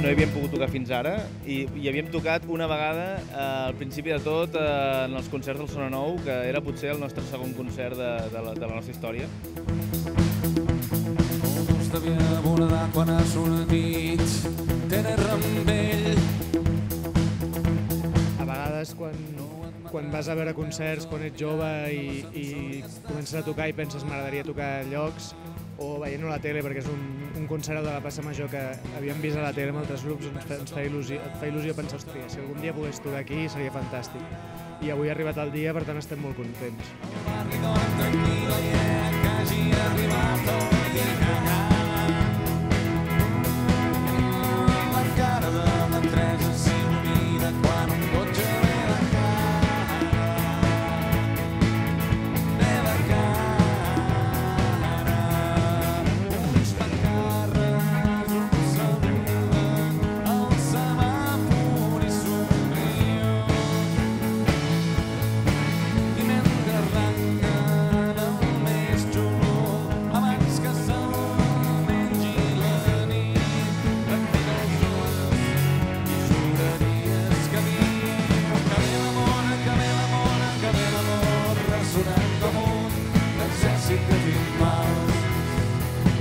no hi havíem pogut tocar fins ara i havíem tocat una vegada al principi de tot en els concerts del Sona Nou, que era potser el nostre segon concert de la nostra història. Molts devia abordar quan ha sortit Tere Rambell. A vegades quan vas a veure concerts, quan ets jove i comences a tocar i penses m'agradaria tocar llocs, o veient-ho a la tele, perquè és un concert de la Plaça Major que havíem vist a la tele amb altres grups, et fa il·lusió pensar, hòstia, si algun dia pogués tocar aquí seria fantàstic. I avui ha arribat el dia, per tant estem molt contents.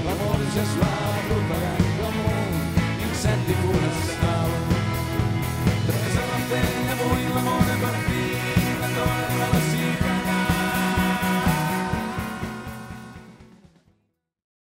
L'amor ja es va